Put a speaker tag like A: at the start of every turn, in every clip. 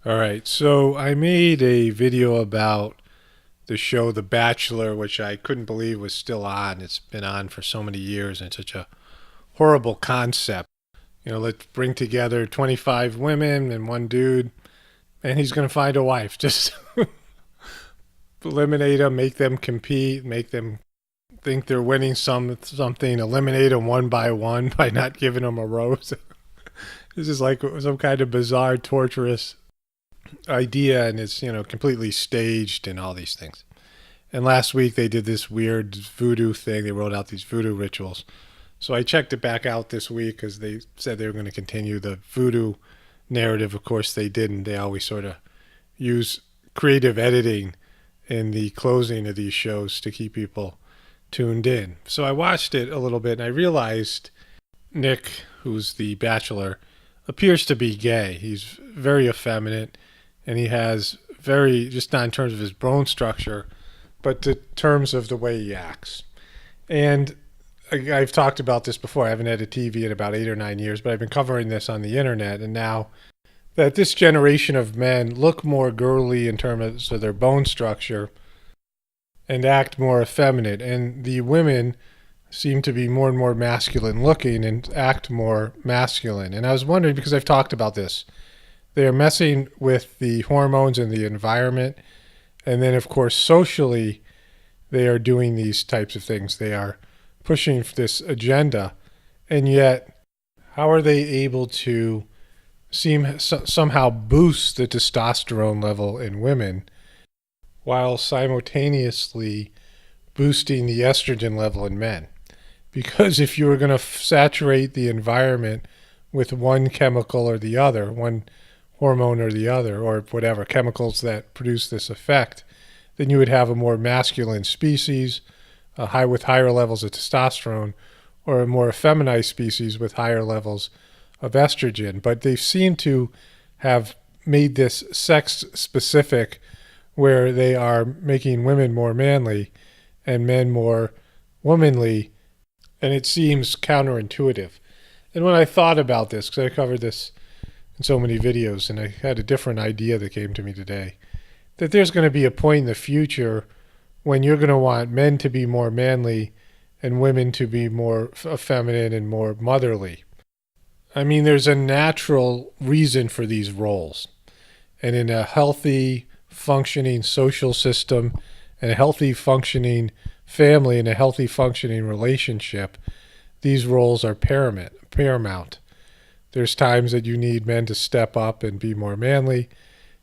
A: All right, so I made a video about the show The Bachelor, which I couldn't believe was still on. It's been on for so many years and such a horrible concept. Let's bring together 25 women and one dude, and he's going to find a wife. Just eliminate them, make them compete, make them think they're winning something, eliminate them one by one by not giving them a rose. This is like some kind of bizarre, torturous idea, and it's completely staged and all these things. And last week they did this weird voodoo thing. They wrote out these voodoo rituals. So I checked it back out this week because they said they were going to continue the voodoo narrative. Of course they didn't. They always sort of use creative editing in the closing of these shows to keep people tuned in. So I watched it a little bit and I realized Nick, who's the bachelor, appears to be gay. He's very effeminate, and he has very, just not in terms of his bone structure, but in terms of the way he acts. And I've talked about this before. I haven't had a TV in about 8 or 9 years, but I've been covering this on the internet. And now that this generation of men look more girly in terms of their bone structure and act more effeminate, and the women seem to be more and more masculine looking and act more masculine. And I was wondering, because I've talked about this, they're messing with the hormones and the environment. And then, of course, socially, they are doing these types of things. They are pushing this agenda. And yet, how are they able to somehow boost the testosterone level in women while simultaneously boosting the estrogen level in men? Because if you were going to saturate the environment with one chemical or the other, one hormone or the other, or whatever chemicals that produce this effect, then you would have a more masculine species, with higher levels of testosterone, or a more effeminized species with higher levels of estrogen. But they seem to have made this sex specific, where they are making women more manly and men more womanly, and it seems counterintuitive. And when I thought about this, because I covered this in so many videos, and I had a different idea that came to me today, that there's going to be a point in the future when you're going to want men to be more manly and women to be more feminine and more motherly. I mean, there's a natural reason for these roles. And in a healthy, functioning social system and a healthy, functioning family and a healthy, functioning relationship, these roles are paramount. There's times that you need men to step up and be more manly,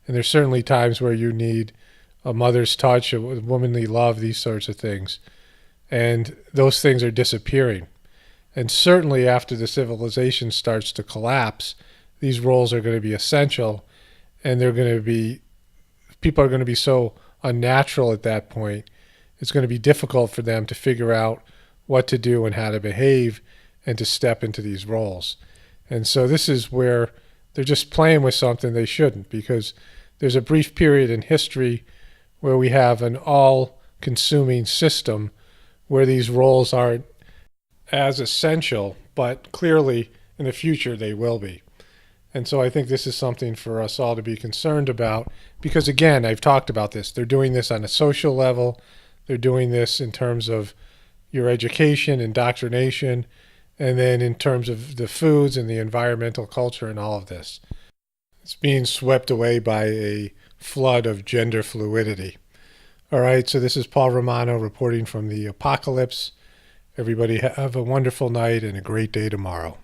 A: and there's certainly times where you need a mother's touch, a womanly love, these sorts of things. And those things are disappearing. And certainly after the civilization starts to collapse, these roles are going to be essential, and people are going to be so unnatural at that point. It's going to be difficult for them to figure out what to do and how to behave and to step into these roles. And so this is where they're just playing with something they shouldn't, because there's a brief period in history where we have an all-consuming system where these roles aren't as essential, but clearly in the future they will be. And so I think this is something for us all to be concerned about, because again, I've talked about this. They're doing this on a social level. They're doing this in terms of your education, indoctrination, and then in terms of the foods and the environmental culture and all of this. It's being swept away by a flood of gender fluidity. All right, so this is Paul Romano reporting from the apocalypse. Everybody have a wonderful night and a great day tomorrow.